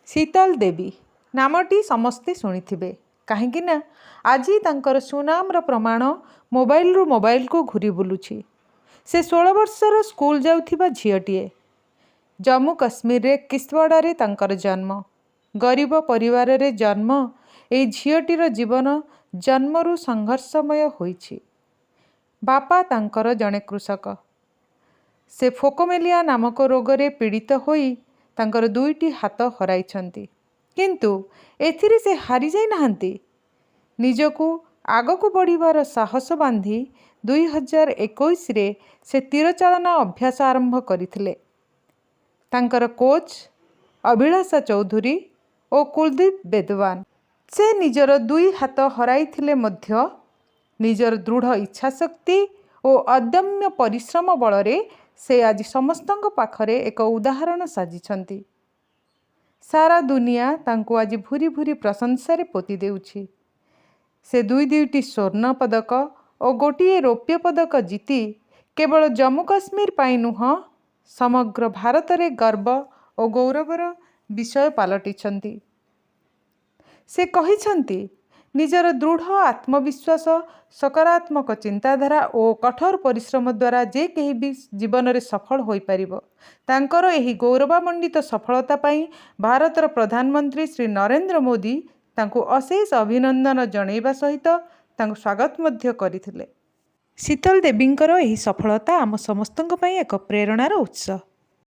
शीतल देवी नामटी समस्ते शुणिथिबे काहेकि ना आज तांकर सुनामर प्रमाण मोबाइल को घूरी बुलुछि। से 16 वर्षर स्कूल जाउथिबा झियटीए। जम्मू काश्मीर रे किश्तवाड़े तांकर जन्म। गरीब परिवार रे जन्म ए झियटीर जीवन जन्मरु संघर्षमय होइछि। बापा तांकर जणे कृषक। से फोकोमेलिया नामक रोगरे पीड़ित होई तांकर 2टी हाथ हराइछंती, किंतु एथिरे से हारी जाई नाहंती। निजकू आगकू बढ़िबार साहस बांधी 2021 रे से तीरचालना अभ्यास आरंभ करथिले। तांकर कोच अभिलाषा चौधरी और कुलदीप बेदवान से निजर 2 हाथ हराइथिले मध्य निजर दृढ़ इच्छाशक्ति और अदम्य परिश्रम बलरे से आज समस्तंक पाखरे एक उदाहरण साजिछंती। सारा दुनिया तांको आज भूरी भूरी प्रशंसा पोती देउछि। से 2टी स्वर्ण पदक और गोटिए रौप्य पदक जीति केवल जम्मू काश्मीर पाई नुह समग्र भारत रे गर्व और गौरवर विषय पालटिछंती। से कहिछंती निजर दृढ़ आत्मविश्वास सकारात्मक चिंताधारा और कठोर परिश्रम द्वारा जे केही भी जीवन में सफल हो पारिबो। तांकर एही गौरवामंडित सफलता पाई भारतर प्रधानमंत्री श्री नरेंद्र मोदी तांको अशेष अभिनंदन जणैबा सहित तांको स्वागत मध्य करथिले। शीतल देवींकर एही सफलता आम समस्तंक पई एक प्रेरणार उत्स।